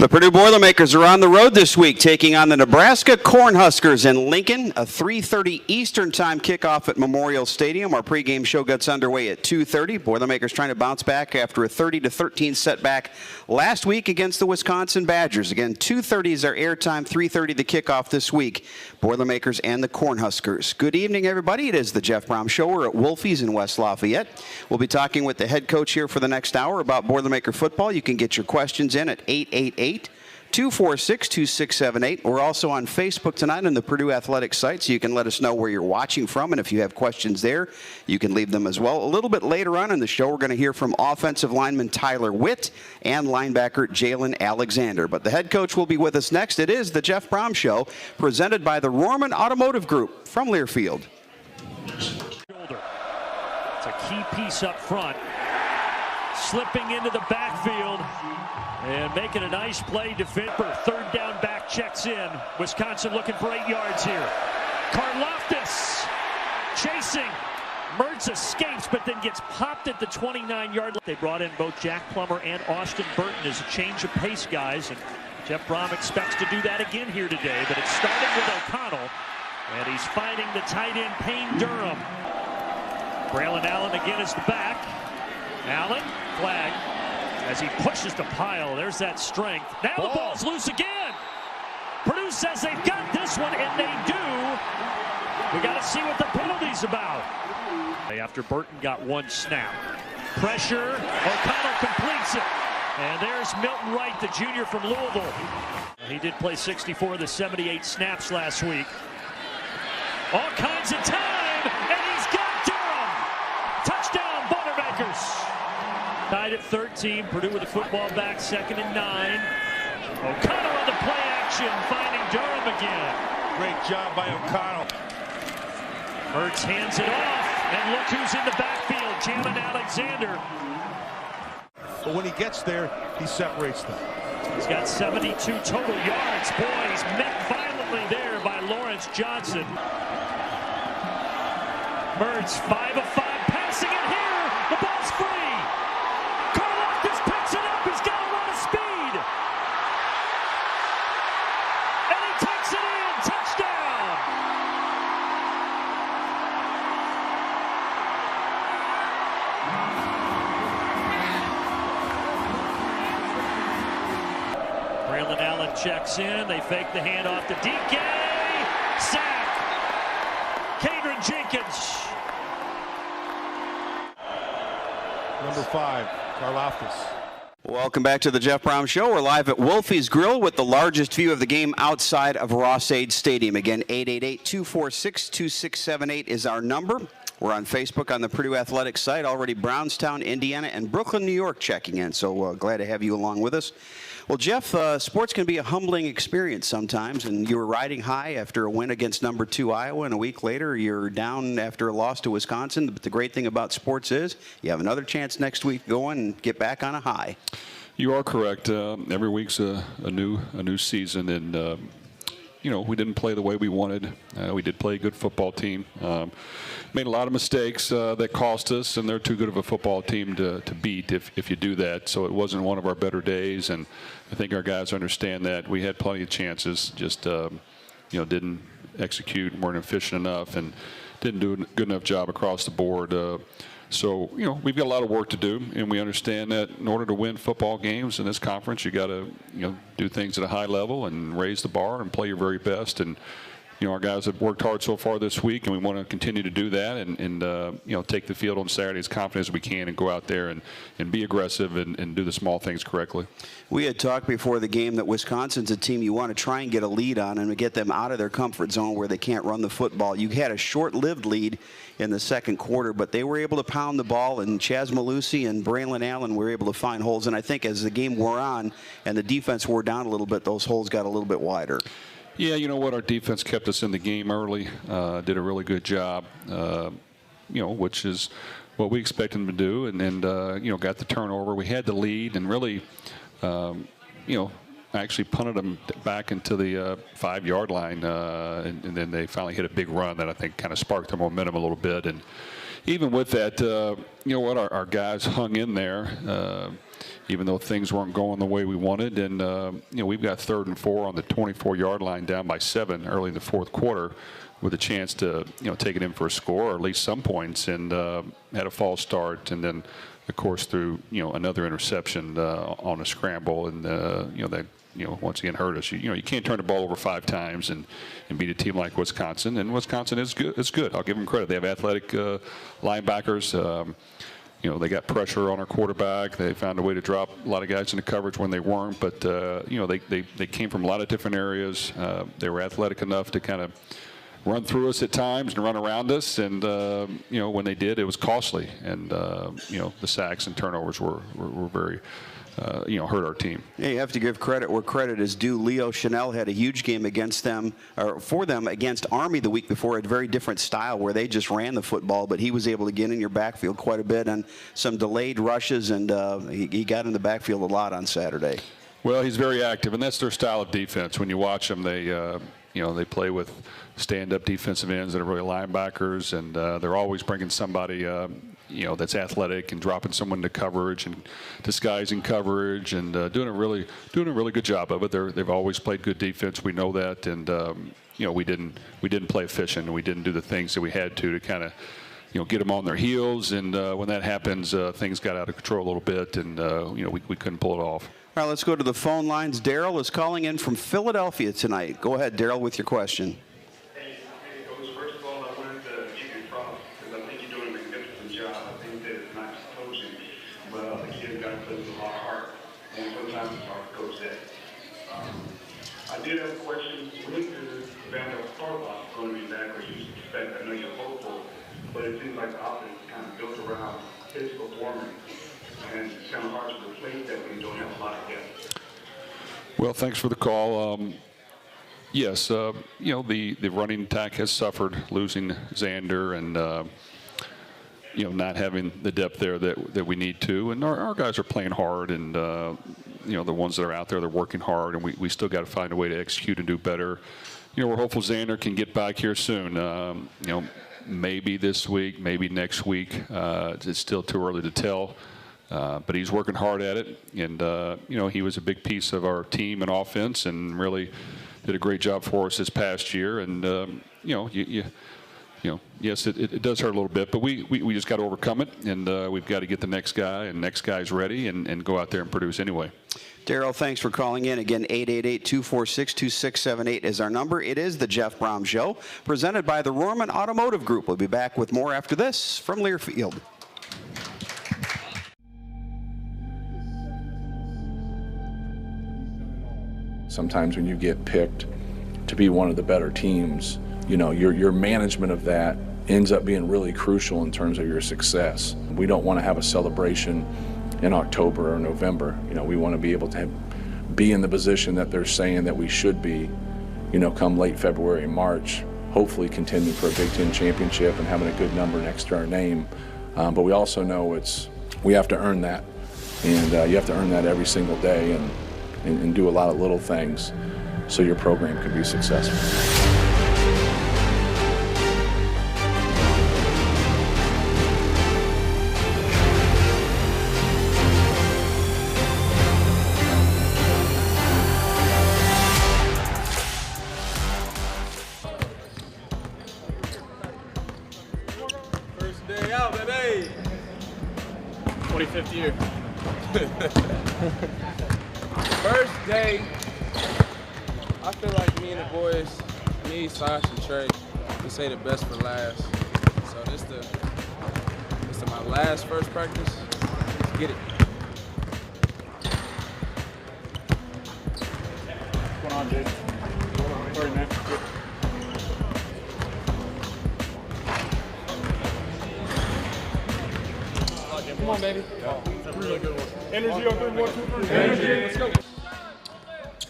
The Purdue Boilermakers are on the road this week, taking on the Nebraska Cornhuskers in Lincoln. A 3:30 Eastern Time kickoff at Memorial Stadium. Our pregame show gets underway at 2:30. Boilermakers trying to bounce back after a 30-13 setback last week against the Wisconsin Badgers. Again, 2:30 is our airtime, 3:30 the kickoff this week. Boilermakers and the Cornhuskers. Good evening, everybody. It is the Jeff Brohm Show. We're at Wolfies in West Lafayette. We'll be talking with the head coach here for the next hour about Boilermaker football. You can get your questions in at 888-246-2678. We're also on Facebook tonight on the Purdue Athletics site, so you can let us know where you're watching from, and if you have questions there, you can leave them as well. A little bit later on in the show, we're going to hear from offensive lineman Tyler Witt and linebacker Jalen Alexander. But the head coach will be with us next. It is the Jeff Brohm Show, presented by the Rohrman Automotive Group from Learfield. It's a key piece up front. Slipping into the backfield and making a nice play. Defender, third down back checks in. Wisconsin looking for 8 yards here. Karlaftis chasing. Mertz escapes, but then gets popped at the 29-yard line. They brought in both Jack Plummer and Austin Burton as a change of pace guys, and Jeff Brohm expects to do that again here today. But it's starting with O'Connell, and he's finding the tight end Payne Durham. Braylon Allen again is the back. Allen, flag, as he pushes the pile. There's that strength. Now the ball's loose again. Purdue says they've got this one, and they do. We got to see what the penalty's about. After Burton got one snap. Pressure, O'Connell completes it. And there's Milton Wright, the junior from Louisville. He did play 64 of the 78 snaps last week. All kinds of time, and he's got Durham. Touchdown, Boilermakers. Tied at 13, Purdue with the football back, 2nd and 9. O'Connell on the play action, finding Durham again. Great job by O'Connell. Mertz hands it off, and look who's in the backfield, Jalen Alexander. But when he gets there, he separates them. He's got 72 total yards. Boy, he's met violently there by Lawrence Johnson. Mertz, 5 of 5, passing it here. The ball's free. Karlaftis picks it up. He's got a lot of speed. And he takes it in. Touchdown. Braylon Allen checks in. They fake the handoff to DK. Sack. Kadron Jenkins. Number 5, Karlaftis. Welcome back to the Jeff Brohm Show. We're live at Wolfies Grill with the largest view of the game outside of Ross-Ade Stadium. Again, 888-246-2678 is our number. We're on Facebook on the Purdue Athletics site. Already Brownstown, Indiana, and Brooklyn, New York checking in. So glad to have you along with us. Well, Jeff, sports can be a humbling experience sometimes, and you were riding high after a win against number 2 Iowa, and a week later you're down after a loss to Wisconsin. But the great thing about sports is you have another chance next week to go and get back on a high. You are correct. Every week's a new season, and you know, we didn't play the way we wanted. We did play a good football team. Made a lot of mistakes that cost us, and they're too good of a football team to beat if you do that. So it wasn't one of our better days, and I think our guys understand that. We had plenty of chances, just you know, didn't execute, weren't efficient enough, and didn't do a good enough job across the board. So, you know, we've got a lot of work to do, and we understand that in order to win football games in this conference, you got to, you know, do things at a high level and raise the bar and play your very best. And, you know, our guys have worked hard so far this week, and we want to continue to do that and you know, take the field on Saturday as confident as we can and go out there and be aggressive and do the small things correctly. We had talked before the game that Wisconsin's a team you want to try and get a lead on and get them out of their comfort zone where they can't run the football. You had a short-lived lead in the second quarter, but they were able to pound the ball, and Chaz Malusi and Braylon Allen were able to find holes. And I think as the game wore on and the defense wore down a little bit, those holes got a little bit wider. Yeah, you know what? Our defense kept us in the game early, did a really good job, you know, which is what we expect them to do, and you know, got the turnover. We had the lead, and really, you know, actually punted them back into the 5-yard line, and then they finally hit a big run that I think kind of sparked their momentum a little bit. And even with that, you know what, our guys hung in there, even though things weren't going the way we wanted. And, you know, we've got 3rd and 4 on the 24-yard line, down by 7 early in the 4th quarter, with a chance to, you know, take it in for a score or at least some points, and had a false start, and then, of course, through, you know, another interception on a scramble, and you know, they, you know, once again hurt us. You know, you can't turn the ball over 5 times and beat a team like Wisconsin, and Wisconsin is good. It's good. I'll give them credit. They have athletic linebackers. You know, they got pressure on our quarterback. They found a way to drop a lot of guys into coverage when they weren't, but you know, they came from a lot of different areas. They were athletic enough to kind of run through us at times and run around us, and you know, when they did, it was costly, and you know, the sacks and turnovers were very you know, hurt our team. Yeah, you have to give credit where credit is due. Leo Chanel had a huge game against them, or for them, against Army the week before, a very different style where they just ran the football, but he was able to get in your backfield quite a bit on some delayed rushes, and he got in the backfield a lot on Saturday. Well, he's very active, and that's their style of defense. When you watch them, they you know, they play with stand-up defensive ends that are really linebackers, and they're always bringing somebody you know, that's athletic and dropping someone to coverage and disguising coverage, and doing a really good job of it. They've always played good defense. We know that, and you know, we didn't play efficient, and we didn't do the things that we had to kind of, you know, get them on their heels. And when that happens, things got out of control a little bit, and you know, we couldn't pull it off. All right, let's go to the phone lines. Daryl is calling in from Philadelphia tonight. Go ahead, Daryl, with your question. Hey, Coach, first of all, I wanted to give you props because I think you're doing a magnificent job. I think that it's not just coaching, but the kids got to play with a lot of heart, and sometimes it's hard to coach that. I did have a question. When is Vander Harbaugh going to be back, or you expect? I know you're hopeful, but it seems like the offense is kind of built around his performance. And it's kind of hard to replace that when you don't have a lot of depth. Well, thanks for the call. Yes, you know, the running attack has suffered, losing Xander, and you know, not having the depth there that we need to. And our guys are playing hard, and you know, the ones that are out there, they're working hard, and we still got to find a way to execute and do better. You know, we're hopeful Xander can get back here soon. You know, maybe this week, maybe next week. It's still too early to tell. But he's working hard at it, and you know, he was a big piece of our team and offense, and really did a great job for us this past year. And you know, you know, yes, it does hurt a little bit, but we just got to overcome it, and we've got to get the next guy, and next guy's ready, and go out there and produce anyway. Daryl, thanks for calling in. Again, 888-246-2678 is our number. It is the Jeff Brohm Show, presented by the Rohrman Automotive Group. We'll be back with more after this from Learfield. Sometimes when you get picked to be one of the better teams, you know, your management of that ends up being really crucial in terms of your success. We don't want to have a celebration in October or November. You know, we want to be able to be in the position that they're saying that we should be, you know, come late February, March, hopefully contending for a Big Ten championship and having a good number next to our name. But we also know we have to earn that, and you have to earn that every single day, and do a lot of little things so your program can be successful. First day out, baby! 25th year. First day, I feel like me and the boys, me, Sasha, and Trey, we say the best for last. So this is my last first practice. Let's get it. What's going on, Jay? Sorry, man. Come on, baby. Really good one. Energy on 3, 1, 2, 3. Energy. Let's go.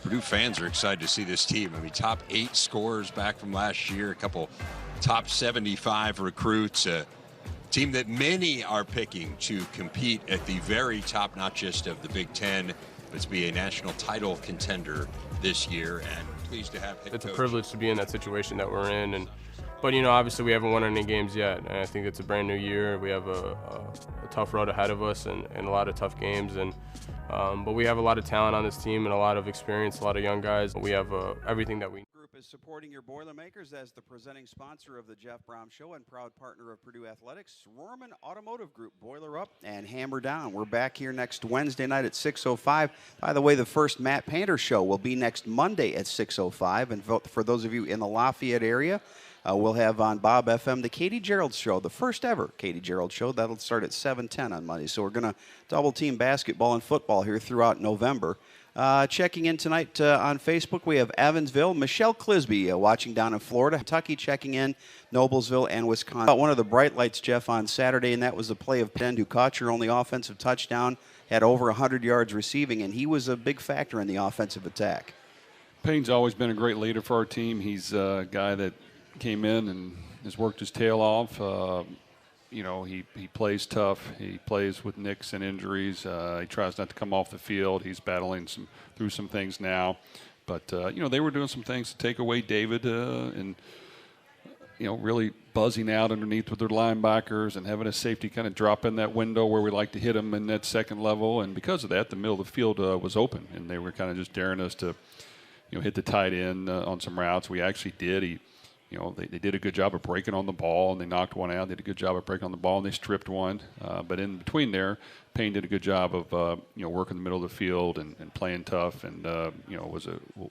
Purdue fans are excited to see this team. I mean, top 8 scorers back from last year, a couple top 75 recruits, a team that many are picking to compete at the very top, not just of the Big Ten, but to be a national title contender this year. And pleased to have head It's coach. a privilege to be in that situation that we're in, and But, you know, obviously we haven't won any games yet, and I think it's a brand new year. We have a tough road ahead of us and a lot of tough games. But we have a lot of talent on this team and a lot of experience, a lot of young guys. We have everything that we need. Group is supporting your Boilermakers as the presenting sponsor of the Jeff Brohm Show and proud partner of Purdue Athletics. Rohrman Automotive Group, boiler up and hammer down. We're back here next Wednesday night at 6:05. By the way, the first Matt Painter show will be next Monday at 6:05. And for those of you in the Lafayette area, we'll have on Bob FM the Katie Gerald Show, the first ever Katie Gerald Show. That'll start at 7:10 on Monday. So we're going to double team basketball and football here throughout November. Checking in tonight on Facebook, we have Evansville, Michelle Clisby watching down in Florida, Kentucky checking in, Noblesville, and Wisconsin. One of the bright lights, Jeff, on Saturday, and that was the play of Penn, who caught your only offensive touchdown, had over 100 yards receiving, and he was a big factor in the offensive attack. Payne's always been a great leader for our team. He's a guy that came in and has worked his tail off. You know, he plays tough. He plays with nicks and injuries. He tries not to come off the field. He's battling through some things now. But, you know, they were doing some things to take away David and, you know, really buzzing out underneath with their linebackers and having a safety kind of drop in that window where we like to hit them in that second level. And because of that, the middle of the field was open, and they were kind of just daring us to, you know, hit the tight end on some routes. We actually did. You know, they did a good job of breaking on the ball, and they knocked one out. They did a good job of breaking on the ball, and they stripped one. But in between there, Payne did a good job of, you know, working the middle of the field and playing tough, and, you know,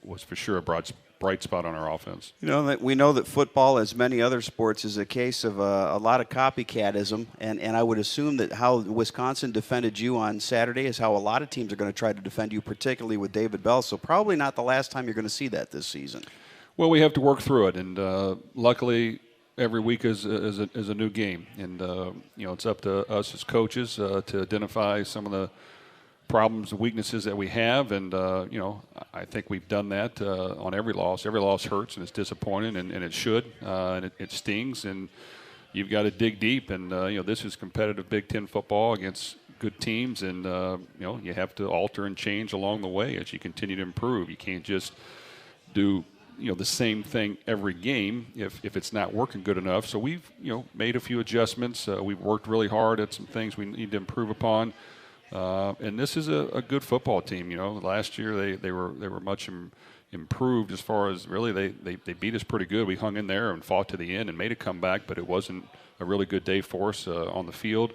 was for sure a bright spot on our offense. You know, we know that football, as many other sports, is a case of a lot of copycatism, and I would assume that how Wisconsin defended you on Saturday is how a lot of teams are going to try to defend you, particularly with David Bell. So probably not the last time you're going to see that this season. Well, we have to work through it, and luckily every week is a new game. And, you know, it's up to us as coaches to identify some of the problems and weaknesses that we have. And, you know, I think we've done that on every loss. Every loss hurts, and it's disappointing, and it should, and it stings. And you've got to dig deep. And, you know, this is competitive Big Ten football against good teams. And, you know, you have to alter and change along the way as you continue to improve. You can't just do – you know, the same thing every game if it's not working good enough. So we've, you know, made a few adjustments. We've worked really hard at some things we need to improve upon. And this is a good football team. You know, last year they were much improved as far as really they beat us pretty good. We hung in there and fought to the end and made a comeback, but it wasn't a really good day for us on the field.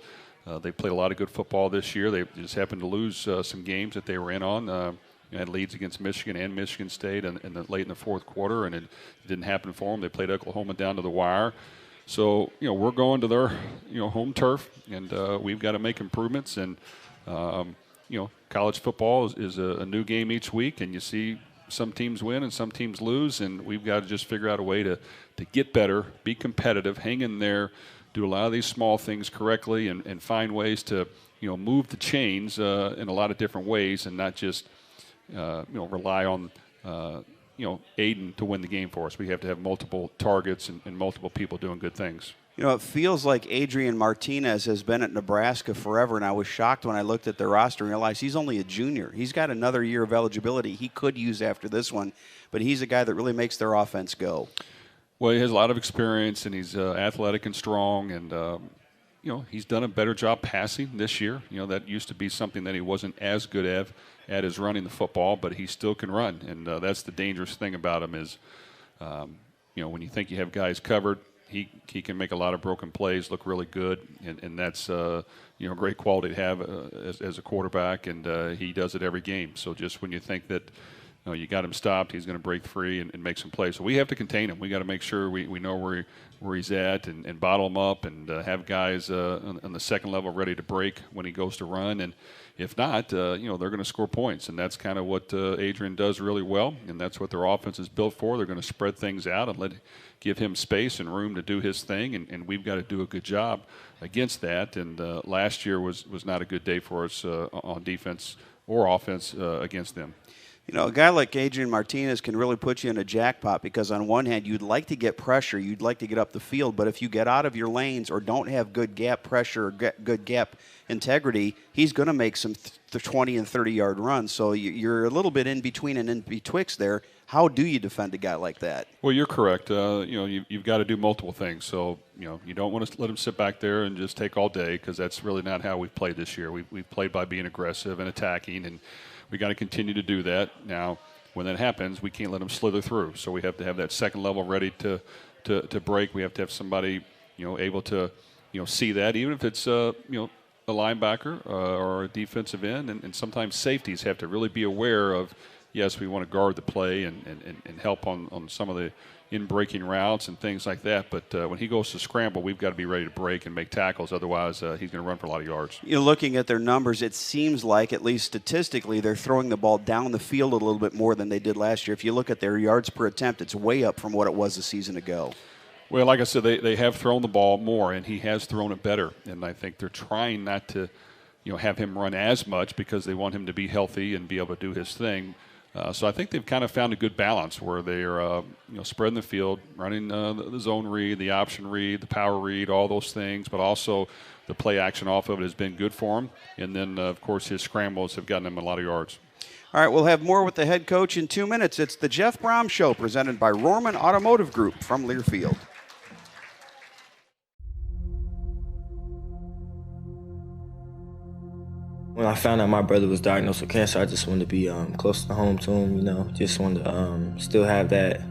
They played a lot of good football this year. They just happened to lose some games that they were in on. Had leads against Michigan and Michigan State late in the fourth quarter, and it didn't happen for them. They played Oklahoma down to the wire. So, you know, we're going to their, you know, home turf, and we've got to make improvements. And, you know, college football is a new game each week, and you see some teams win and some teams lose, and we've got to just figure out a way to get better, be competitive, hang in there, do a lot of these small things correctly, and find ways to, you know, move the chains in a lot of different ways and not just – you know, rely on, you know, Aiden to win the game for us. We have to have multiple targets and multiple people doing good things. You know, it feels like Adrian Martinez has been at Nebraska forever, and I was shocked when I looked at their roster and realized he's only a junior. He's got another year of eligibility he could use after this one, but he's a guy that really makes their offense go. Well, he has a lot of experience, and he's athletic and strong, and, you know, he's done a better job passing this year. You know, that used to be something that he wasn't as good at is running the football, but he still can run. And that's the dangerous thing about him is, you know, when you think you have guys covered, he can make a lot of broken plays, look really good, and that's, you know, great quality to have as a quarterback, and he does it every game. So just when you think that, you know, you got him stopped, he's going to break free and make some plays. So we have to contain him. We got to make sure we know where he's at and bottle him up and have guys on the second level ready to break when he goes to run. And if not, you know, they're going to score points, and that's kind of what Adrian does really well, and that's what their offense is built for. They're going to spread things out and give him space and room to do his thing, and we've got to do a good job against that. And last year was not a good day for us on defense or offense against them. You know, a guy like Adrian Martinez can really put you in a jackpot because on one hand, you'd like to get pressure, you'd like to get up the field, but if you get out of your lanes or don't have good gap pressure or good gap integrity, he's going to make some 20 and 30-yard runs. So you're a little bit in between and in betwixt there. How do you defend a guy like that? Well, you're correct. You've got to do multiple things. So, you don't want to let him sit back there and just take all day, because that's really not how we've played this year. We've played by being aggressive and attacking, and we got to continue to do that. Now, when that happens, we can't let him slither through. So we have to have that second level ready to break. We have to have somebody, able to, see that, even if it's, a linebacker or a defensive end. And sometimes safeties have to really be aware of, yes, we want to guard the play and help on some of the in-breaking routes and things like that. But when he goes to scramble, we've got to be ready to break and make tackles. Otherwise, he's going to run for a lot of yards. Looking at their numbers, it seems like, at least statistically, they're throwing the ball down the field a little bit more than they did last year. If you look at their yards per attempt, it's way up from what it was a season ago. Well, like I said, they have thrown the ball more, and he has thrown it better. And I think they're trying not to, have him run as much, because they want him to be healthy and be able to do his thing. So I think they've kind of found a good balance where they're, spreading the field, running the zone read, the option read, the power read, all those things, but also the play action off of it has been good for him. And then, of course, his scrambles have gotten him a lot of yards. All right, we'll have more with the head coach in 2 minutes. It's the Jeff Brohm Show, presented by Rohrman Automotive Group from Learfield. When I found out my brother was diagnosed with cancer, I just wanted to be close to home to him, just wanted to still have that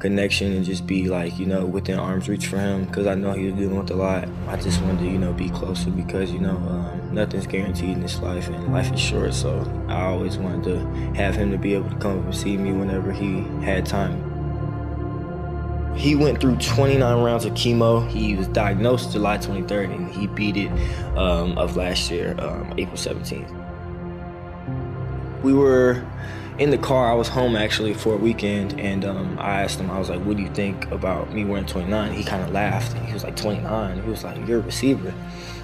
connection and just be like, within arm's reach for him, because I know he was dealing with a lot. I just wanted to, be closer, because, nothing's guaranteed in this life, and life is short, so I always wanted to have him to be able to come up and see me whenever he had time. He went through 29 rounds of chemo. He was diagnosed July 23rd, and he beat it of last year, April 17th. We were in the car. I was home actually for a weekend, and I asked him, I was like, what do you think about me wearing 29? He kind of laughed. He was like, 29? He was like, you're a receiver.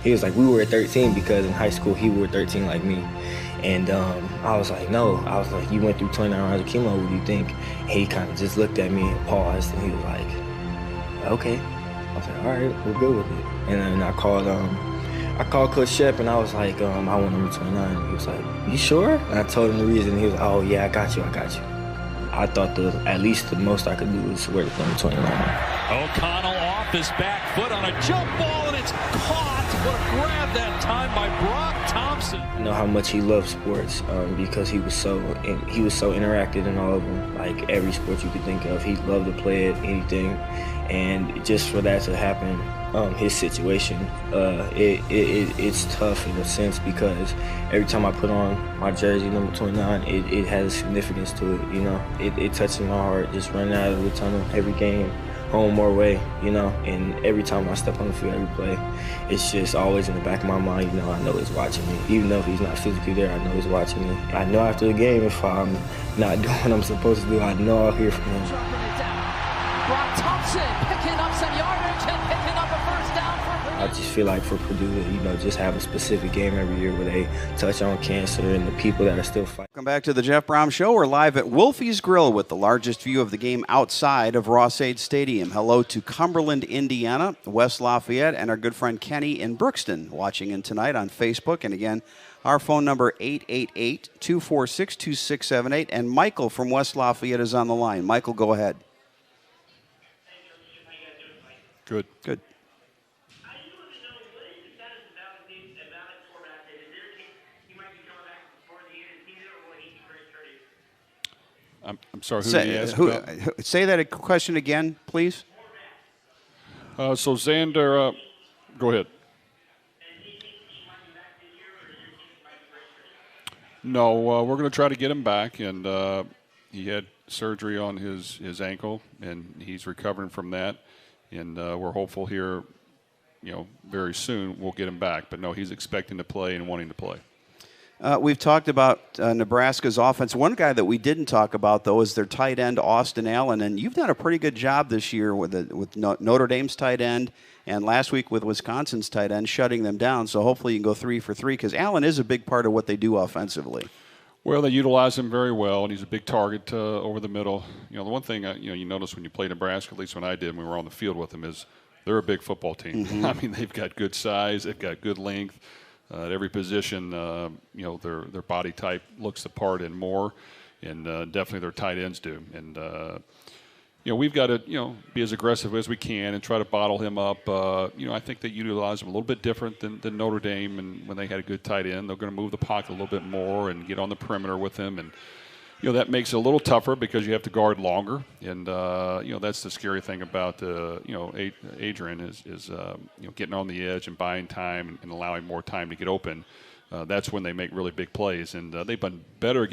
He was like, we were at 13, because in high school he wore 13 like me. And I was like, no. I was like, you went through 29 rounds of chemo, what do you think? And he kind of just looked at me and paused, and he was like, okay. I was like, all right, we're good with it. And then I called Coach Shep, and I was like, I want number 29. He was like, you sure? And I told him the reason. He was like, oh yeah, I got you. I thought at least the most I could do was wear the number 29. O'Connell off his back foot on a jump ball, and it's caught. What a grab that time by Brock Thompson. I know how much he loves sports, because he was so interactive in all of them. Like every sport you could think of, he loved to play it, anything. And just for that to happen, his situation, it's tough in a sense, because every time I put on my jersey number 29, it has significance to it. It touches my heart, just running out of the tunnel every game, home or away, and every time I step on the field, every play, it's just always in the back of my mind, I know he's watching me. Even though if he's not physically there, I know he's watching me. I know after the game, if I'm not doing what I'm supposed to do, I know I'll hear from him. Brock Thompson picking up some yardage and picking up a first down for Purdue. I just feel like for Purdue to, just have a specific game every year where they touch on cancer and the people that are still fighting. Welcome back to the Jeff Brohm Show. We're live at Wolfies Grill with the largest view of the game outside of Ross-Ade Stadium. Hello to Cumberland, Indiana, West Lafayette, and our good friend Kenny in Brookston watching in tonight on Facebook. And again, our phone number 888-246-2678. And Michael from West Lafayette is on the line. Michael, go ahead. Good. Good. I'm sorry, who did he ask about? Say that question again, please. So Xander, go ahead. No, we're going to try to get him back, and he had surgery on his ankle, and he's recovering from that. And we're hopeful here, very soon we'll get him back. But no, he's expecting to play and wanting to play. We've talked about Nebraska's offense. One guy that we didn't talk about, though, is their tight end, Austin Allen. And you've done a pretty good job this year with Notre Dame's tight end, and last week with Wisconsin's tight end, shutting them down. So hopefully you can go 3 for 3, because Allen is a big part of what they do offensively. Well, they utilize him very well, and he's a big target over the middle. The one thing you notice when you play Nebraska, at least when I did, when we were on the field with them, is they're a big football team. Mm-hmm. I mean, they've got good size, they've got good length. At every position, their body type looks the part and more. and definitely their tight ends do. And we've got to be as aggressive as we can and try to bottle him up. I think they utilize him a little bit different than Notre Dame, and when they had a good tight end, they're going to move the pocket a little bit more and get on the perimeter with him. And that makes it a little tougher because you have to guard longer, and that's the scary thing about Adrian is getting on the edge and buying time and allowing more time to get open. That's when they make really big plays, and they've been better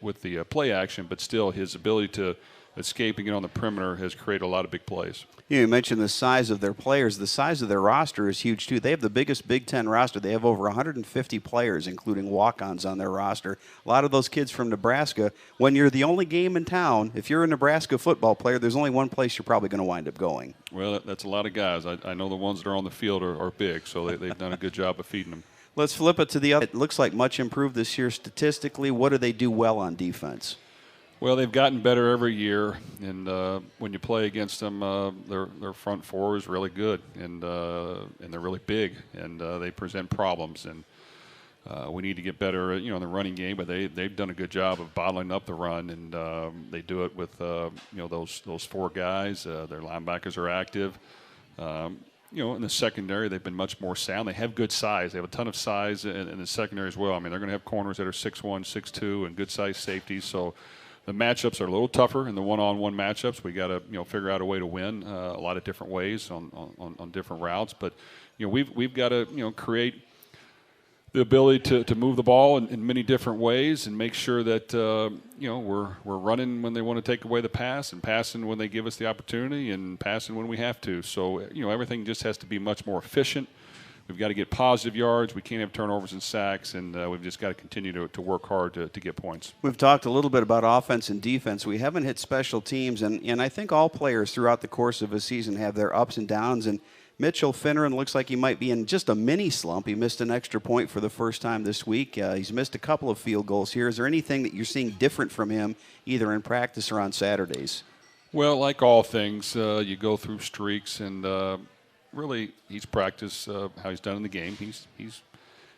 with the play action, but still his ability to escape and get on the perimeter has created a lot of big plays. You mentioned the size of their players. The size of their roster is huge, too. They have the biggest Big Ten roster. They have over 150 players, including walk-ons on their roster. A lot of those kids from Nebraska. When you're the only game in town, if you're a Nebraska football player, there's only one place you're probably going to wind up going. Well, that's a lot of guys. I know the ones that are on the field are big, so they've done a good job of feeding them. Let's flip it to the other. It looks like much improved this year statistically. What do they do well on defense? Well, they've gotten better every year, and when you play against them, their front four is really good, and they're really big, and they present problems. And we need to get better, in the running game. But they've done a good job of bottling up the run, and they do it with those four guys. Their linebackers are active. In the secondary, they've been much more sound. They have good size. They have a ton of size in the secondary as well. I mean, they're going to have corners that are 6'1", 6'2", and good-sized safeties. So the matchups are a little tougher in the one-on-one matchups. We got to figure out a way to win a lot of different ways on different routes. But we've got to create the ability to move the ball in many different ways and make sure that we're running when they want to take away the pass and passing when they give us the opportunity and passing when we have to. So everything just has to be much more efficient. We've got to get positive yards. We can't have turnovers and sacks, and we've just got to continue to work hard to get points. We've talked a little bit about offense and defense. We haven't hit special teams, and I think all players throughout the course of a season have their ups and downs. And Mitchell Finneran looks like he might be in just a mini slump. He missed an extra point for the first time this week. He's missed a couple of field goals here. Is there anything that you're seeing different from him, either in practice or on Saturdays? Well, like all things, you go through streaks, and really, he's practiced how he's done in the game. He's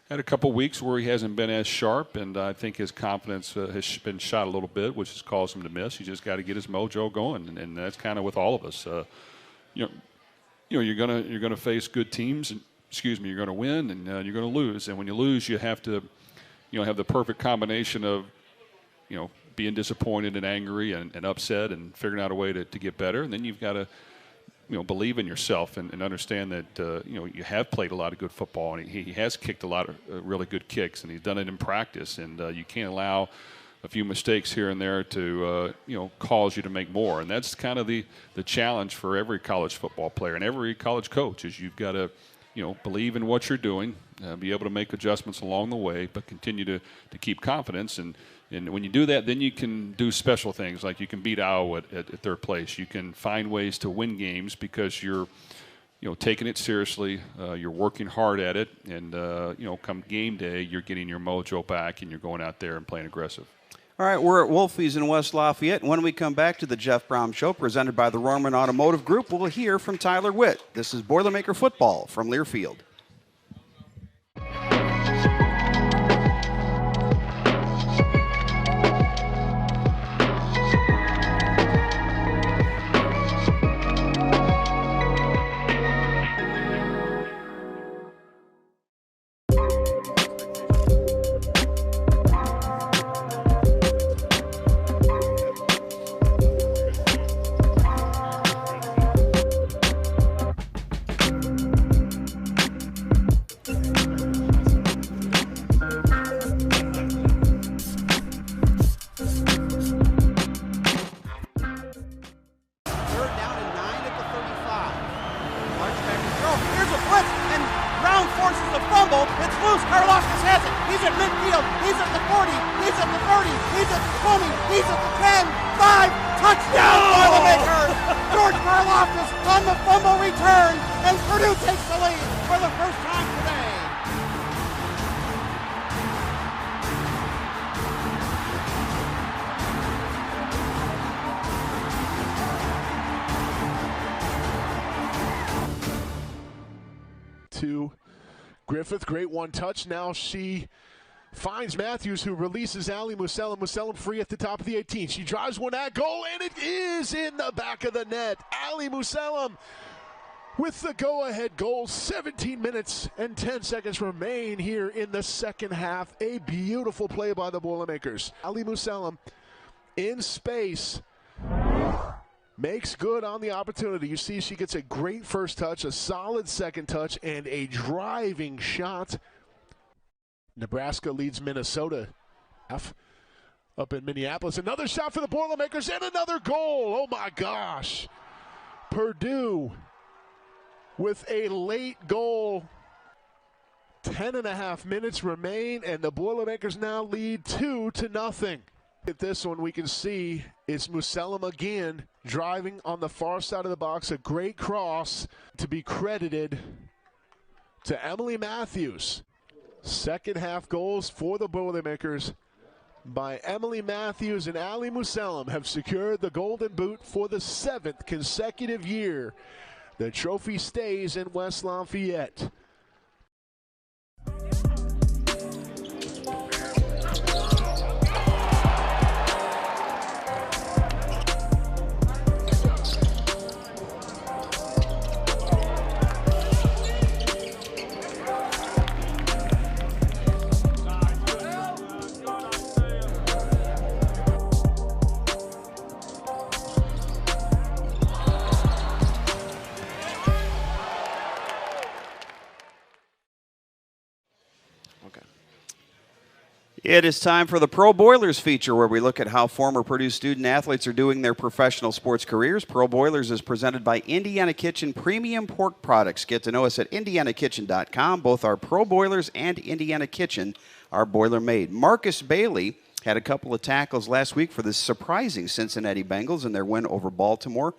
had a couple weeks where he hasn't been as sharp, and I think his confidence has been shot a little bit, which has caused him to miss. You just got to get his mojo going, and that's kind of with all of us. You're gonna face good teams, and you're gonna win, and you're gonna lose. And when you lose, you have to, have the perfect combination of, being disappointed and angry and upset and figuring out a way to get better. And then you've got to believe in yourself and understand that, you have played a lot of good football, and he has kicked a lot of really good kicks, and he's done it in practice, and you can't allow a few mistakes here and there to, cause you to make more. And that's kind of the challenge for every college football player and every college coach is you've got to, believe in what you're doing, be able to make adjustments along the way, but continue to keep confidence. And when you do that, then you can do special things, like you can beat Iowa at third place. You can find ways to win games because you're, taking it seriously. You're working hard at it. And, come game day, you're getting your mojo back and you're going out there and playing aggressive. All right, we're at Wolfies in West Lafayette. When we come back to the Jeff Brohm Show, presented by the Rohrman Automotive Group, we'll hear from Tyler Witt. This is Boilermaker Football from Learfield. Griffith, great one touch. Now she finds Matthews, who releases Ali Musellem. Musellem free at the top of the 18. She drives one at goal, and it is in the back of the net. Ali Musellem with the go-ahead goal. 17 minutes and 10 seconds remain here in the second half. A beautiful play by the Boilermakers. Ali Musellem in space makes good on the opportunity. You see she gets a great first touch, a solid second touch, and a driving shot. Nebraska leads Minnesota up in Minneapolis. Another shot for the Boilermakers and another goal. Oh my gosh. Purdue with a late goal. 10.5 minutes remain, and the Boilermakers now lead 2-0. At this one, we can see it's Musellem again driving on the far side of the box. A great cross to be credited to Emily Matthews. Second half goals for the Boilermakers by Emily Matthews and Ali Musellem have secured the Golden Boot for the 7th consecutive year. The trophy stays in West Lafayette. It is time for the Pro Boilers feature, where we look at how former Purdue student athletes are doing their professional sports careers. Pro Boilers is presented by Indiana Kitchen Premium Pork Products. Get to know us at indianakitchen.com. Both our Pro Boilers and Indiana Kitchen are boiler made. Marcus Bailey had a couple of tackles last week for the surprising Cincinnati Bengals in their win over Baltimore.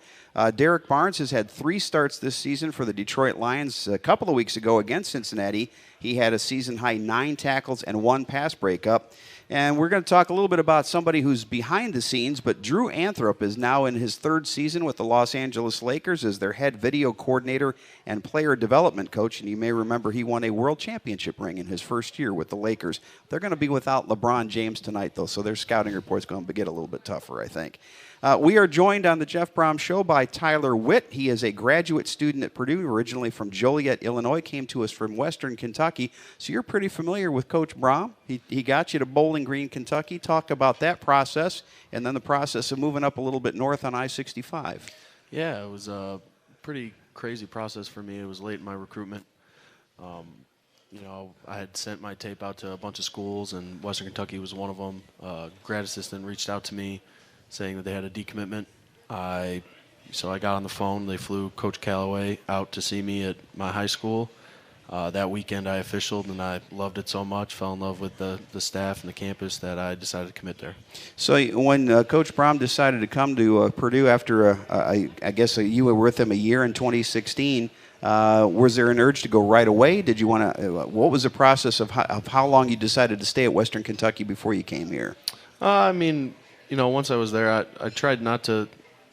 Derek Barnes has had 3 starts this season for the Detroit Lions. A couple of weeks ago against Cincinnati, he had a season-high 9 tackles and 1 pass breakup. And we're going to talk a little bit about somebody who's behind the scenes, but Drew Anthrop is now in his 3rd season with the Los Angeles Lakers as their head video coordinator and player development coach. And you may remember he won a world championship ring in his first year with the Lakers. They're going to be without LeBron James tonight, though, so their scouting report's going to get a little bit tougher, I think. We are joined on the Jeff Brohm Show by Tyler Witt. He is a graduate student at Purdue, originally from Joliet, Illinois, came to us from Western Kentucky. So you're pretty familiar with Coach Brohm. He got you to Bowling Green, Kentucky. Talk about that process and then the process of moving up a little bit north on I-65. Yeah, it was a pretty crazy process for me. It was late in my recruitment. You know, I had sent my tape out to a bunch of schools, and Western Kentucky was one of them. Grad assistant reached out to me saying that they had a decommitment. So I got on the phone. They flew Coach Callaway out to see me at my high school. That weekend I officialed, and I loved it so much, fell in love with the staff and the campus, that I decided to commit there. So when Coach Brohm decided to come to Purdue after, I guess you were with him a year in 2016, was there an urge to go right away? Did you want to? What was the process of how long you decided to stay at Western Kentucky before you came here? I mean, you know, once I was there, I tried not to,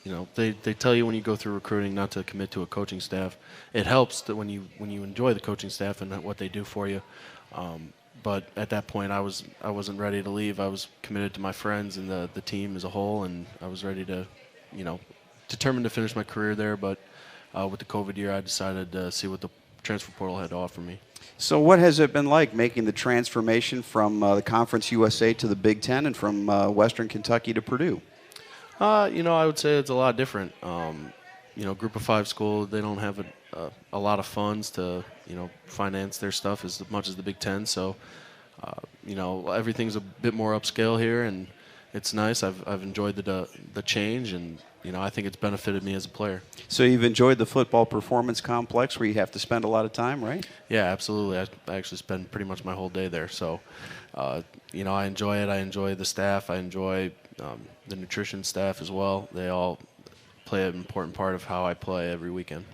you know, they tell you when you go through recruiting not to commit to a coaching staff. It helps that when you enjoy the coaching staff and what they do for you. But at that point, I wasn't ready to leave. I was committed to my friends and the team as a whole, and I was ready to, you know, determined to finish my career there. But with the COVID year, I decided to see what the transfer portal had to offer me. So what has it been like making the transformation from the Conference USA to the Big Ten and from Western Kentucky to Purdue? You know, I would say it's a lot different. You know, Group of 5 school, they don't have a lot of funds to, you know, finance their stuff as much as the Big Ten. So, you know, everything's a bit more upscale here, and it's nice. I've enjoyed the change, and you know, I think it's benefited me as a player. So you've enjoyed the football performance complex where you have to spend a lot of time, right? Yeah, absolutely. I actually spend pretty much my whole day there. So, you know, I enjoy it. I enjoy the staff. I enjoy the nutrition staff as well. They all play an important part of how I play every weekend.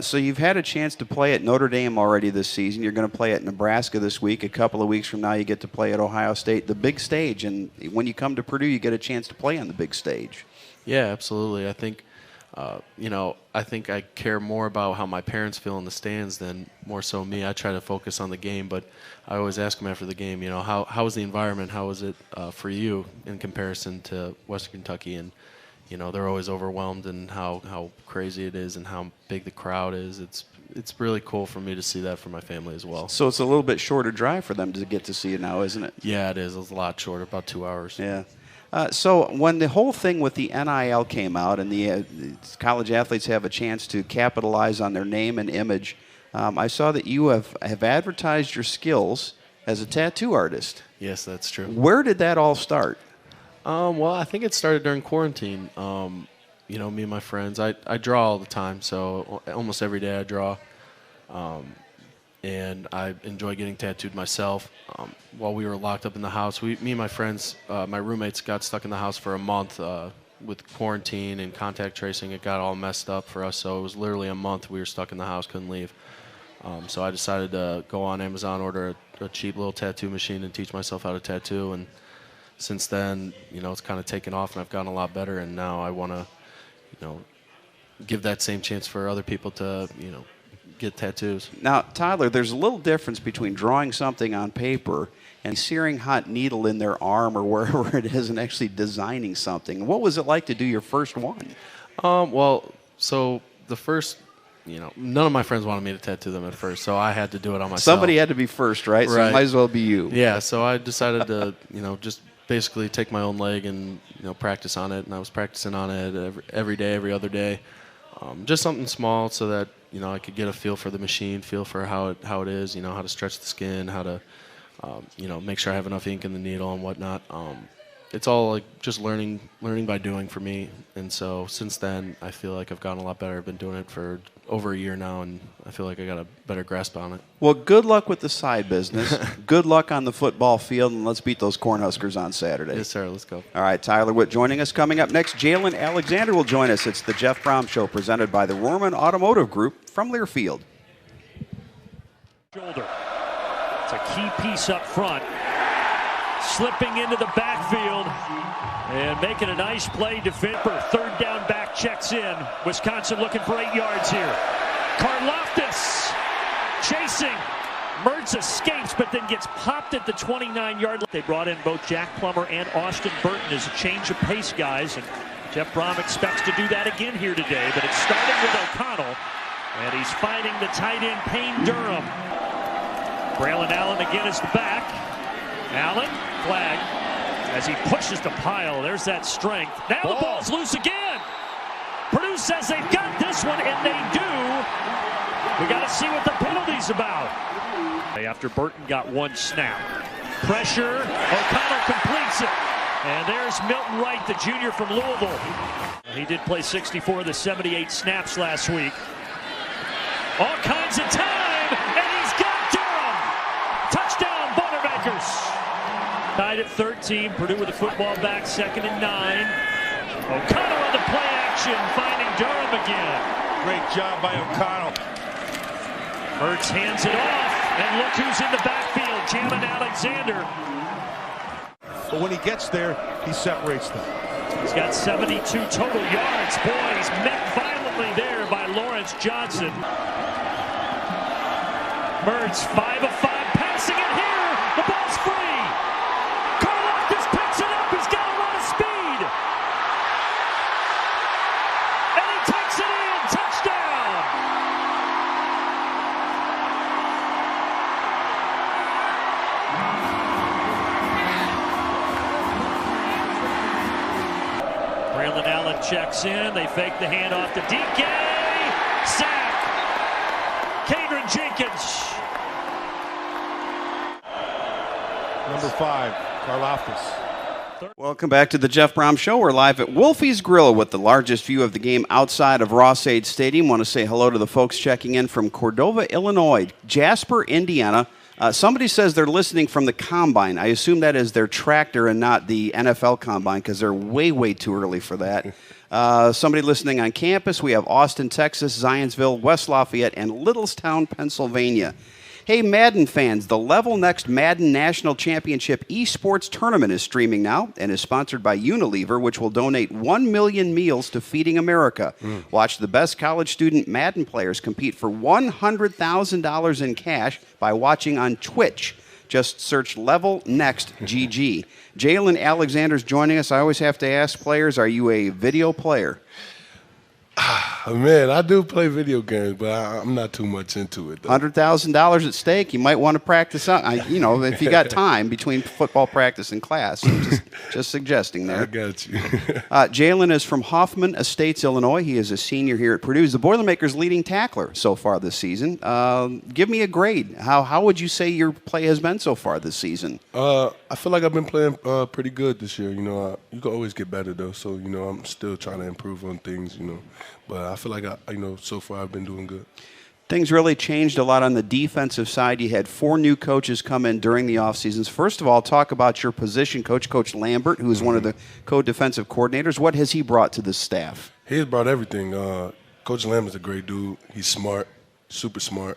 So you've had a chance to play at Notre Dame already this season. You're going to play at Nebraska this week. A couple of weeks from now, you get to play at Ohio State, the big stage. And when you come to Purdue, you get a chance to play on the big stage. Yeah, absolutely. I think I think I care more about how my parents feel in the stands than more so me. I try to focus on the game, but I always ask them after the game, how was the environment? How was it for you in comparison to Western Kentucky? And, they're always overwhelmed in how crazy it is and how big the crowd is. It's really cool for me to see that for my family as well. So it's a little bit shorter drive for them to get to see it now, isn't it? Yeah, it is. It's a lot shorter, about 2 hours. Yeah. So when the whole thing with the NIL came out and the college athletes have a chance to capitalize on their name and image, I saw that you have advertised your skills as a tattoo artist. Yes, that's true. Where did that all start? Well, I think it started during quarantine. Me and my friends, I draw all the time, so almost every day I draw. And I enjoy getting tattooed myself. While we were locked up in the house, me and my friends, my roommates got stuck in the house for a month with quarantine and contact tracing. It got all messed up for us, so it was literally a month we were stuck in the house, couldn't leave. So I decided to go on Amazon, order a cheap little tattoo machine and teach myself how to tattoo. And since then, it's kind of taken off and I've gotten a lot better. And now I want to, give that same chance for other people to, get tattoos. Now, Tyler, there's a little difference between drawing something on paper and a searing hot needle in their arm or wherever it is and actually designing something. What was it like to do your first one? So the first, none of my friends wanted me to tattoo them at first, so I had to do it on myself. Somebody had to be first, right? So it might as well be you. Yeah, so I decided to, just basically take my own leg and, practice on it. And I was practicing on it every day, every other day. Just something small so that, I could get a feel for the machine, feel for how it is, how to stretch the skin, how to, make sure I have enough ink in the needle and whatnot. It's all like just learning by doing for me. And so since then, I feel like I've gotten a lot better. I've been doing it for over a year now, and I feel like I got a better grasp on it. Well, good luck with the side business. Good luck on the football field, and let's beat those Cornhuskers on Saturday. Yes, sir. Let's go. All right, Tyler Witt joining us. Coming up next, Jalen Alexander will join us. It's the Jeff Brohm Show presented by the Rohrman Automotive Group from Learfield. Shoulder. It's a key piece up front. Slipping into the backfield and making a nice play. Defender, third down back checks in. Wisconsin looking for 8 yards here. Karlaftis chasing. Mertz escapes, but then gets popped at the 29-yard line. They brought in both Jack Plummer and Austin Burton as a change of pace guys, and Jeff Brohm expects to do that again here today. But it's starting with O'Connell, and he's finding the tight end Payne Durham. Braylon Allen again is the back. Allen, flag, as he pushes the pile. There's that strength. Now the ball's loose again. Purdue says they've got this one, and they do. We got to see what the penalty's about. After Burton got one snap. Pressure, O'Connell completes it. And there's Milton Wright, the junior from Louisville. He did play 64 of the 78 snaps last week. All kinds of time, and he's got Durham. Touchdown, Boilermakers. Tied at 13, Purdue with the football back, 2nd and 9. O'Connell on the play action, finding Durham again. Great job by O'Connell. Mertz hands it off, and look who's in the backfield, Jalen Alexander. But when he gets there, he separates them. He's got 72 total yards. Boy, he's met violently there by Lawrence Johnson. Mertz, 5 of 5, passing it here. The ball's free. Karlaftis picks it up. He's got a lot of speed. And he takes it in. Touchdown. Braylon Allen checks in. They fake the handoff to DK. Sack. Kadron Jenkins. Number 5, Karlaftis. Welcome back to the Jeff Brohm Show. We're live at Wolfies Grill with the largest view of the game outside of Ross-Ade Stadium. Want to say hello to the folks checking in from Cordova, Illinois, Jasper, Indiana. Somebody says they're listening from the Combine. I assume that is their tractor and not the NFL Combine because they're way, way too early for that. Somebody listening on campus. We have Austin, Texas, Zionsville, West Lafayette, and Littlestown, Pennsylvania. Hey, Madden fans, the Level Next Madden National Championship esports tournament is streaming now and is sponsored by Unilever, which will donate 1 million meals to Feeding America. Watch the best college student Madden players compete for $100,000 in cash by watching on Twitch. Just search Level Next GG. Jalen Alexander's joining us. I always have to ask players, are you a video player? Man, I do play video games, but I'm not too much into it, though. $100,000 at stake. You might want to practice on, if you got time between football practice and class. Just suggesting there. I got you. Jalen is from Hoffman Estates, Illinois. He is a senior here at Purdue. He's the Boilermakers' leading tackler so far this season. Give me a grade. How would you say your play has been so far this season? I feel like I've been playing pretty good this year. You can always get better, though. So, I'm still trying to improve on things, But I feel like, so far I've been doing good. Things really changed a lot on the defensive side. You had 4 new coaches come in during the off seasons. First of all, talk about your position coach, Coach Lambert, who is one of the co-defensive coordinators. What has he brought to the staff? He's brought everything. Coach Lambert's a great dude. He's smart, super smart.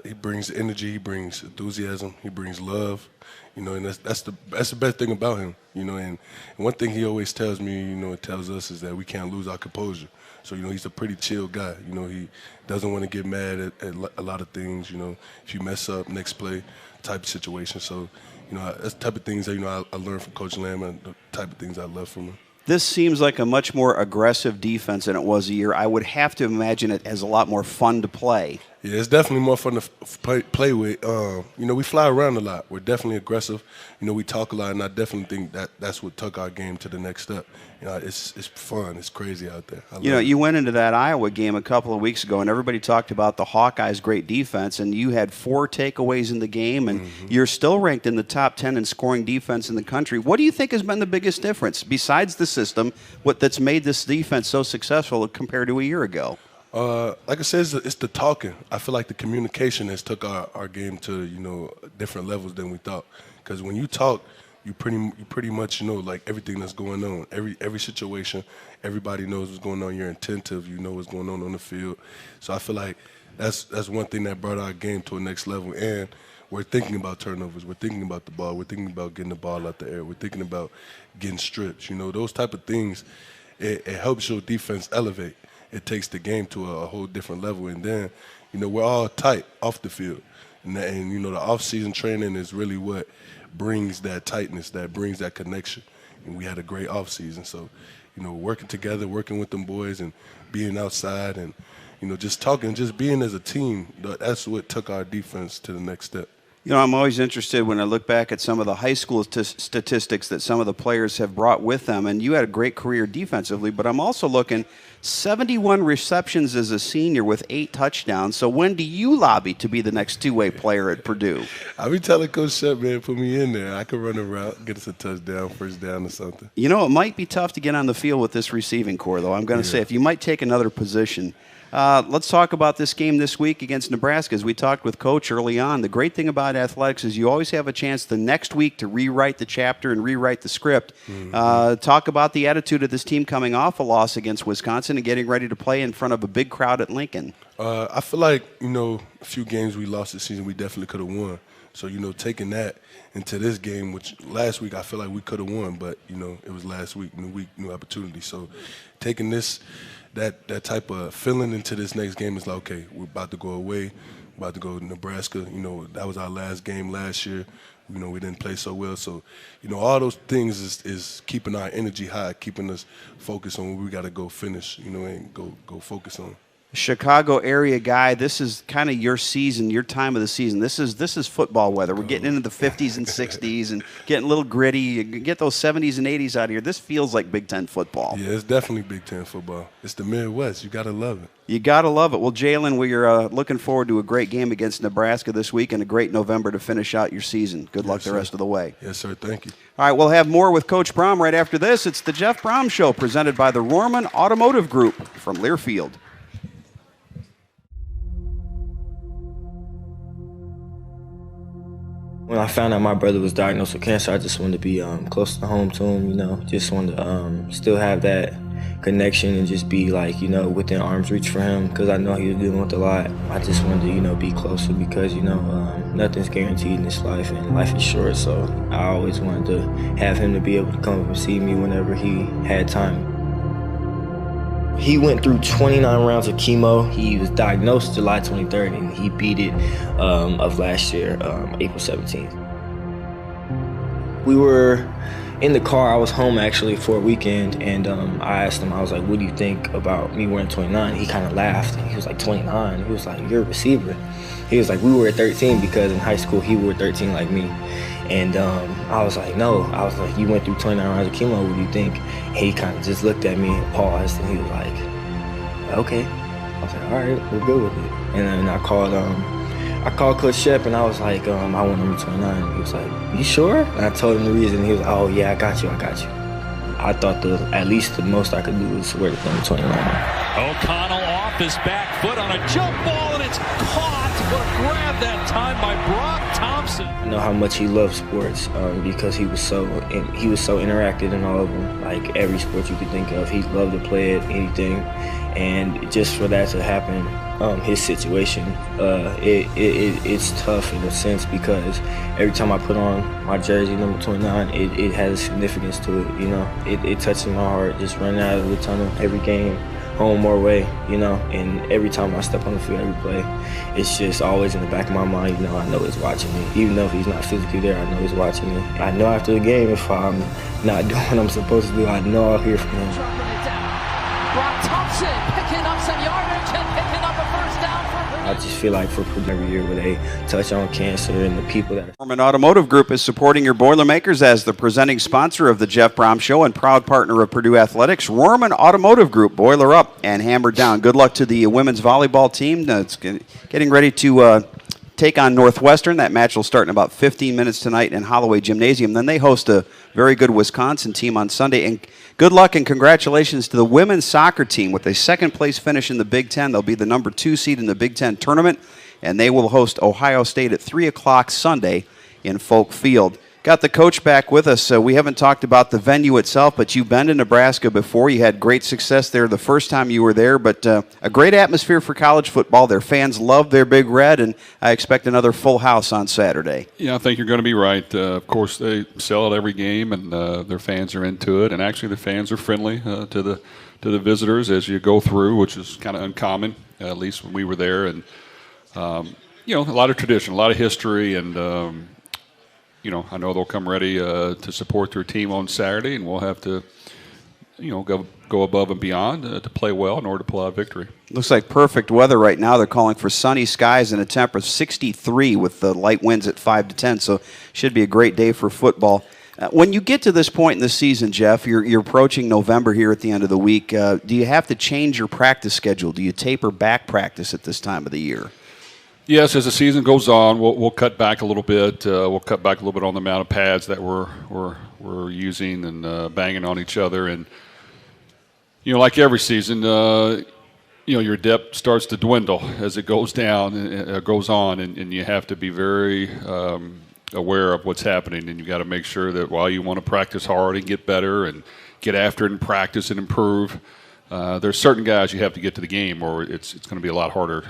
He brings energy. He brings enthusiasm. He brings love. And that's the best thing about him. And one thing he always tells me, tells us is that we can't lose our composure. So, he's a pretty chill guy. He doesn't want to get mad at a lot of things, if you mess up, next play type of situation. So, that's the type of things that, I learned from Coach Lambert, and the type of things I love from him. This seems like a much more aggressive defense than it was a year. I would have to imagine it has a lot more fun to play. Yeah, it's definitely more fun to play with. We fly around a lot. We're definitely aggressive. We talk a lot, and I definitely think that's what took our game to the next step. It's fun. It's crazy out there. You went into that Iowa game a couple of weeks ago, and everybody talked about the Hawkeyes' great defense, and you had 4 takeaways in the game, and you're still ranked in the top 10 in scoring defense in the country. What do you think has been the biggest difference, besides the system, that's made this defense so successful compared to a year ago? Like I said, it's the talking. I feel like the communication has took our game to different levels than we thought. Because when you talk, you pretty much know like everything that's going on. Every situation, everybody knows what's going on. You're attentive. You know what's going on the field. So I feel like that's one thing that brought our game to a next level. And we're thinking about turnovers. We're thinking about the ball. We're thinking about getting the ball out the air. We're thinking about getting strips. Those type of things. It helps your defense elevate. It takes the game to a whole different level. And then, we're all tight off the field. And the off-season training is really what brings that tightness, that brings that connection. And we had a great off-season. So, working together, working with them boys and being outside and, just talking, just being as a team, that's what took our defense to the next step. I'm always interested when I look back at some of the high school statistics that some of the players have brought with them, and you had a great career defensively, but I'm also looking 71 receptions as a senior with 8 touchdowns. So when do you lobby to be the next two-way player at Purdue? I be telling Coach Shep, man, put me in there. I could run a route, get us a touchdown, first down or something. It might be tough to get on the field with this receiving core, though. I'm going to say if you might take another position. Let's talk about this game this week against Nebraska. As we talked with Coach early on, the great thing about athletics is you always have a chance the next week to rewrite the chapter and rewrite the script. Talk about the attitude of this team coming off a loss against Wisconsin and getting ready to play in front of a big crowd at Lincoln. I feel like, a few games we lost this season, we definitely could have won. So, taking that into this game, which last week I feel like we could have won, but, it was last week, new opportunity. So taking this, that type of feeling into this next game is like, okay, we're about to go away, about to go to Nebraska. That was our last game last year. We didn't play so well. So, all those things is keeping our energy high, keeping us focused on what we got to go finish, and go focus on. Chicago area guy, this is kind of your season, your time of the season. This is football weather. We're getting into the 50s and 60s and getting a little gritty. You get those 70s and 80s out of here. This feels like Big Ten football. Yeah, it's definitely Big Ten football. It's the Midwest. You got to love it. You got to love it. Well, Jalen, we're looking forward to a great game against Nebraska this week and a great November to finish out your season. Good luck the rest of the way. Yes, sir. Thank you. All right, we'll have more with Coach Brohm right after this. It's the Jeff Brohm Show presented by the Rohrman Automotive Group from Learfield. When I found out my brother was diagnosed with cancer, I just wanted to be close to home to him, just wanted to still have that connection and just be like, you know, within arm's reach for him, because I know he was dealing with a lot. I just wanted to, you know, be closer because, you know, nothing's guaranteed in this life, and life is short. So I always wanted to have him to be able to come up and see me whenever he had time. He went through 29 rounds of chemo. He was diagnosed July 23rd, and he beat it of last year, April 17th. We were in the car. I was home actually for a weekend, and I asked him, I was like, what do you think about me wearing 29? He kind of laughed. He was like, 29? He was like, you're a receiver. He was like, we were at 13 because in high school he wore 13 like me. And I was like, no. I was like, you went through 29 rounds of chemo, what do you think? And he kind of just looked at me and paused, and he was like, okay. I was like, all right, we're good with it. And then I called Coach Shep, and I was like, I want number 29. He was like, you sure? And I told him the reason. He was like, oh yeah, I got you. I thought at least the most I could do was wear the number 29. O'Connell off his back foot on a jump ball, and it's caught. What a grab that time by Brock Thompson. I know how much he loves sports because he was so interactive in all of them. Like every sport you could think of, he loved to play it, anything. And just for that to happen, his situation, it's tough in a sense because every time I put on my jersey, number 29, it has significance to it, you know. It touches my heart, just running out of the tunnel every game, home or away, you know. And every time I step on the field, every play, it's just always in the back of my mind, you know, I know he's watching me. Even though if he's not physically there, I know he's watching me. I know after the game, if I'm not doing what I'm supposed to do, I know I'll hear from him. Brock Thompson picking up some yardage and picking up a first down for I just feel like for Purdue every year where they touch on cancer and the people that Rohrman Automotive Group is supporting your Boilermakers as the presenting sponsor of the Jeff Brohm Show and proud partner of Purdue Athletics. Rohrman Automotive Group, boiler up and hammer down. Good luck to the women's volleyball team. It's getting ready to take on Northwestern. That match will start in about 15 minutes tonight in Holloway Gymnasium. Then they host a very good Wisconsin team on Sunday. And good luck and congratulations to the women's soccer team with a second-place finish in the Big Ten. They'll be the number 2 seed in the Big Ten tournament, and they will host Ohio State at 3 o'clock Sunday in Folk Field. Got the coach back with us. We haven't talked about the venue itself, but you've been to Nebraska before. You had great success there the first time you were there, but a great atmosphere for college football. Their fans love their Big Red, and I expect another full house on Saturday. Yeah, I think you're going to be right. Of course, they sell it every game, and their fans are into it. And actually, the fans are friendly to the visitors as you go through, which is kind of uncommon, at least when we were there. And you know, a lot of tradition, a lot of history, and you know, I know they'll come ready to support their team on Saturday, and we'll have to, you know, go above and beyond to play well in order to pull out a victory. Looks like perfect weather right now. They're calling for sunny skies and a temperature of 63 with the light winds at 5 to 10, so should be a great day for football. When you get to this point in the season, Jeff, you're approaching November here at the end of the week. Do you have to change your practice schedule? Do you taper back practice at this time of the year? Yes, as the season goes on, we'll cut back a little bit. We'll cut back a little bit on the amount of pads that we're using and banging on each other. And you know, like every season, you know, your depth starts to dwindle as it goes down and goes on, and you have to be very aware of what's happening. And you got to make sure that while you want to practice hard and get better and get after it and practice and improve, there's certain guys you have to get to the game, or it's going to be a lot harder,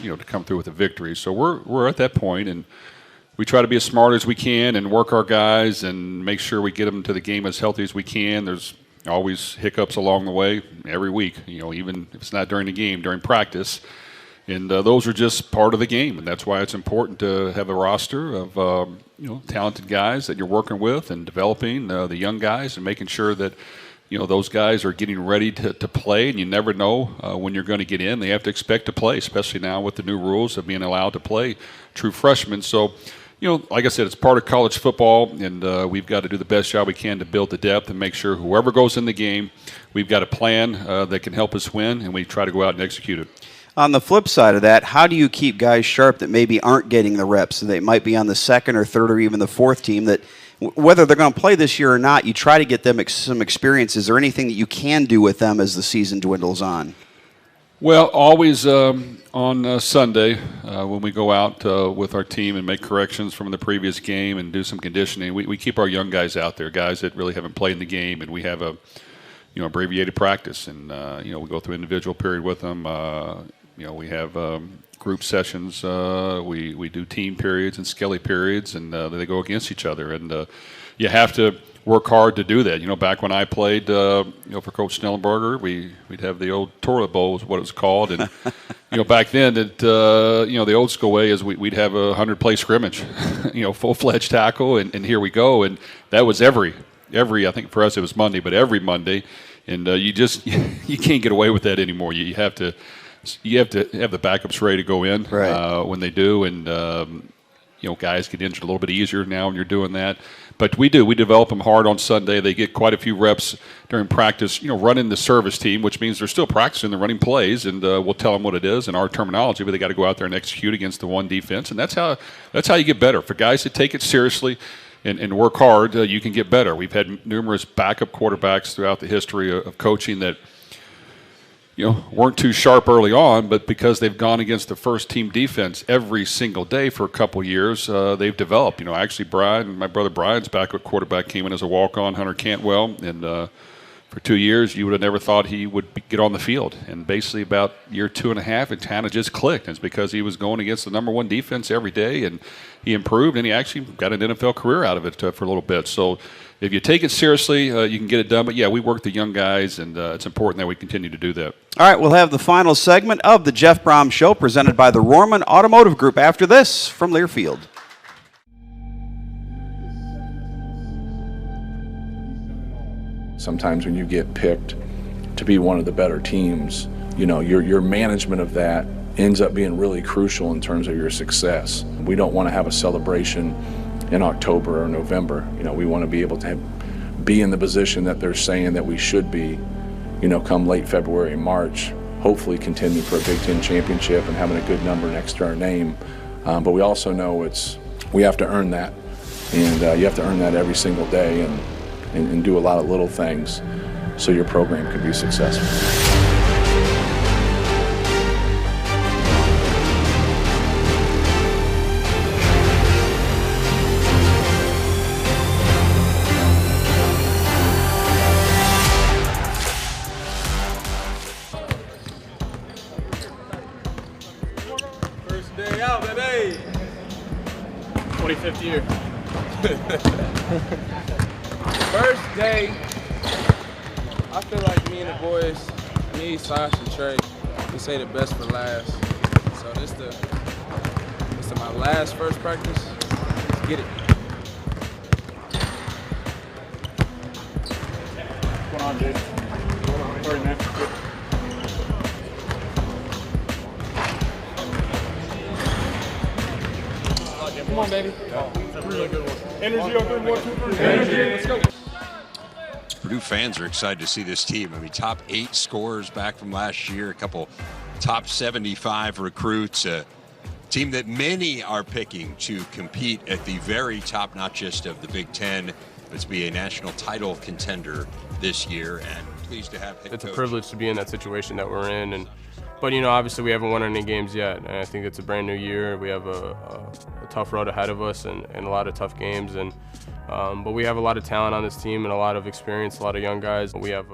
you know, to come through with a victory. So we're at that point, and we try to be as smart as we can and work our guys and make sure we get them to the game as healthy as we can. There's always hiccups along the way every week, you know, even if it's not during the game, during practice. And those are just part of the game, and that's why it's important to have a roster of you know, talented guys that you're working with and developing the young guys and making sure that, you know, those guys are getting ready to play, and you never know when you're going to get in. They have to expect to play, especially now with the new rules of being allowed to play true freshmen. So, you know, like I said, it's part of college football, and we've got to do the best job we can to build the depth and make sure whoever goes in the game, we've got a plan that can help us win, and we try to go out and execute it. On the flip side of that, how do you keep guys sharp that maybe aren't getting the reps? They might be on the second or third or even the fourth team that, whether they're going to play this year or not, you try to get them some experience. Is there anything that you can do with them as the season dwindles on? Well, always on Sunday when we go out with our team and make corrections from the previous game and do some conditioning, we keep our young guys out there, guys that really haven't played in the game, and we have a abbreviated practice, and we go through individual period with them. We have group sessions. We do team periods and skelly periods, and they go against each other. And you have to work hard to do that. Back when I played, for Coach Snellenberger, we'd have the old toilet bowl is what it was called, and back then, the old school way is we'd have a 100-play scrimmage, full-fledged tackle, and here we go, and that was every. I think for us it was Monday, but every Monday, and you can't get away with that anymore. You have to have the backups ready to go in when they do, and guys get injured a little bit easier now when you're doing that. But we develop them hard on Sunday. They get quite a few reps during practice, running the service team, which means they're still practicing, they're running plays, and we'll tell them what it is in our terminology, but they got to go out there and execute against the one defense, and that's how you get better. For guys that take it seriously and work hard, you can get better. We've had numerous backup quarterbacks throughout the history of coaching that weren't too sharp early on, but because they've gone against the first team defense every single day for a couple years, they've developed. Actually, my brother Brian's backup quarterback came in as a walk-on, Hunter Cantwell, and for 2 years you would have never thought he would get on the field. And basically about year 2.5, it kind of just clicked. And it's because he was going against the number one defense every day, and he improved, and he actually got an NFL career out of it for a little bit. So if you take it seriously, you can get it done. But, we work the young guys, and it's important that we continue to do that. All right, we'll have the final segment of the Jeff Brohm Show presented by the Rohrman Automotive Group after this from Learfield. Sometimes when you get picked to be one of the better teams, your management of that ends up being really crucial in terms of your success. We don't want to have a celebration in October or November. We want to be able to be in the position that they're saying that we should be, come late February, March, hopefully contending for a Big Ten championship and having a good number next to our name. But we also know we have to earn that, and you have to earn that every single day and do a lot of little things so your program can be successful. First day out, baby. 25th year. First day, I feel like me and the boys, me, Sash, and Trey, we say the best for last. So this is my last first practice. Let's get it. What's going on, Jake? What's going on? Sorry, man. Good. Come on, baby. That's a really good one. Energy on good one, 2, 3. Energy. Let's go. Purdue fans are excited to see this team. Top 8 scorers back from last year, a couple top 75 recruits, a team that many are picking to compete at the very top, not just of the Big Ten, but to be a national title contender this year. And pleased to have head It's coach. a privilege to be in that situation that we're in. But obviously we haven't won any games yet. And I think it's a brand new year. We have a tough road ahead of us and a lot of tough games. But we have a lot of talent on this team and a lot of experience, a lot of young guys. We have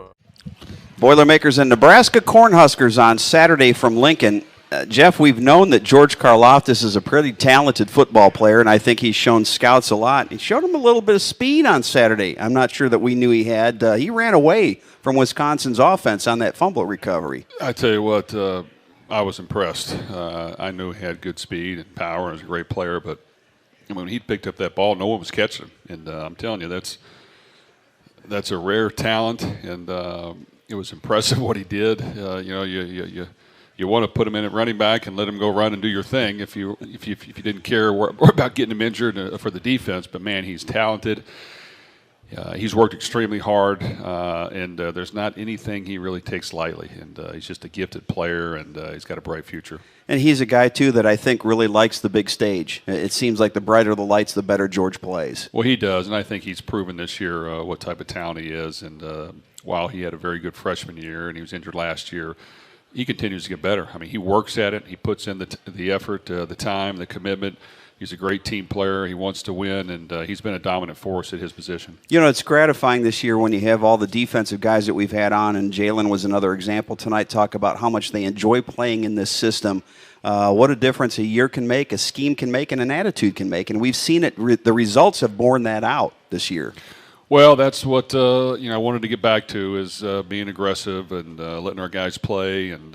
Boilermakers and Nebraska Cornhuskers on Saturday from Lincoln. Jeff, we've known that George Karlaftis is a pretty talented football player, and I think he's shown scouts a lot. He showed them a little bit of speed on Saturday. I'm not sure that we knew he had. He ran away from Wisconsin's offense on that fumble recovery. I tell you what, I was impressed. I knew he had good speed and power and was a great player, but when he picked up that ball, no one was catching him. And I'm telling you, that's a rare talent, and it was impressive what he did. You want to put him in at running back and let him go run and do your thing if you didn't care about getting him injured for the defense. But, man, he's talented. He's worked extremely hard, and there's not anything he really takes lightly. And he's just a gifted player, and he's got a bright future. And he's a guy, too, that I think really likes the big stage. It seems like the brighter the lights, the better George plays. Well, he does, and I think he's proven this year what type of talent he is. And while he had a very good freshman year and he was injured last year, he continues to get better. I mean, he works at it. He puts in the effort, the time, the commitment. He's a great team player. He wants to win, and he's been a dominant force at his position. You know, it's gratifying this year when you have all the defensive guys that we've had on, and Jalen was another example tonight, talk about how much they enjoy playing in this system. What a difference a year can make, a scheme can make, and an attitude can make. And we've seen it. The results have borne that out this year. Well, that's what I wanted to get back to is being aggressive and letting our guys play. And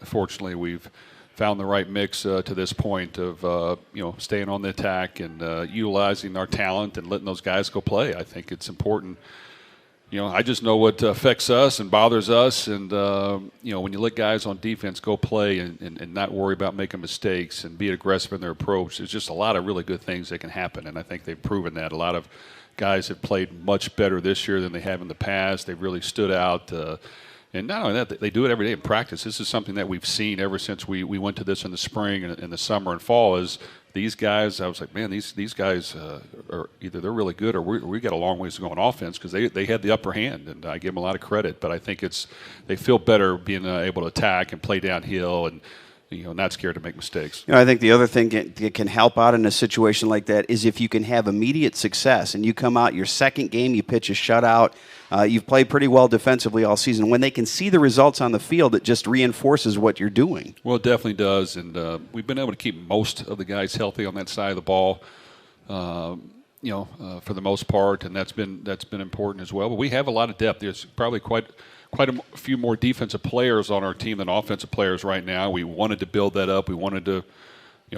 fortunately, we've found the right mix to this point of staying on the attack and utilizing our talent and letting those guys go play. I think it's important. I just know what affects us and bothers us, and when you let guys on defense go play and not worry about making mistakes and be aggressive in their approach, there's just a lot of really good things that can happen, and I think they've proven that. A lot of guys have played much better this year than they have in the past. They've really stood out. And not only that, they do it every day in practice. This is something that we've seen ever since we went to this in the spring and in the summer and fall is these guys, I was like, man, these guys are either they're really good or we got a long ways to go on offense because they had the upper hand, and I give them a lot of credit. But I think they feel better being able to attack and play downhill and not scared to make mistakes. I think the other thing that can help out in a situation like that is if you can have immediate success and you come out your second game, you pitch a shutout, you've played pretty well defensively all season. When they can see the results on the field, it just reinforces what you're doing. Well, it definitely does, and we've been able to keep most of the guys healthy on that side of the ball, for the most part, and that's been important as well. But we have a lot of depth. There's probably quite a few more defensive players on our team than offensive players right now. We wanted to build that up. We wanted to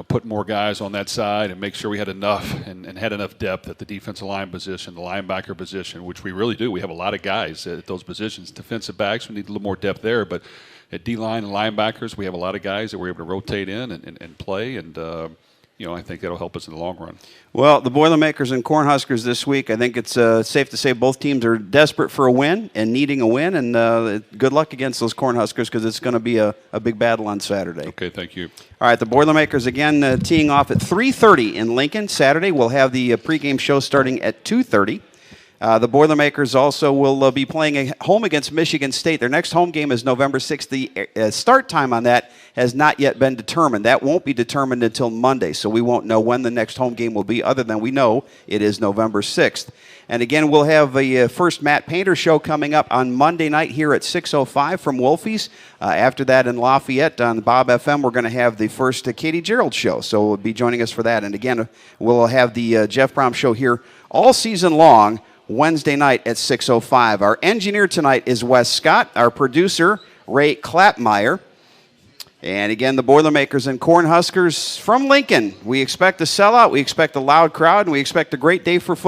put more guys on that side and make sure we had enough and had enough depth at the defensive line position, the linebacker position, which we really do. We have a lot of guys at those positions. Defensive backs, we need a little more depth there. But at D-line and linebackers, we have a lot of guys that we're able to rotate in and play. And, I think that'll help us in the long run. Well, the Boilermakers and Cornhuskers this week, I think it's safe to say both teams are desperate for a win and needing a win. And good luck against those Cornhuskers because it's going to be a big battle on Saturday. Okay, thank you. All right, the Boilermakers again teeing off at 3:30 in Lincoln. Saturday we'll have the pregame show starting at 2:30. The Boilermakers also will be playing at home against Michigan State. Their next home game is November 6th. The start time on that has not yet been determined. That won't be determined until Monday, so we won't know when the next home game will be, other than we know it is November 6th. And again, we'll have a first Matt Painter show coming up on Monday night here at 6:05 from Wolfies. After that in Lafayette on Bob FM, we're going to have the first Katie Gerald show, so we'll be joining us for that. And again, we'll have the Jeff Brohm Show here all season long, Wednesday night at 6:05. Our engineer tonight is Wes Scott. Our producer, Ray Clapmeyer. And again, the Boilermakers and Cornhuskers from Lincoln. We expect a sellout. We expect a loud crowd. And we expect a great day for football.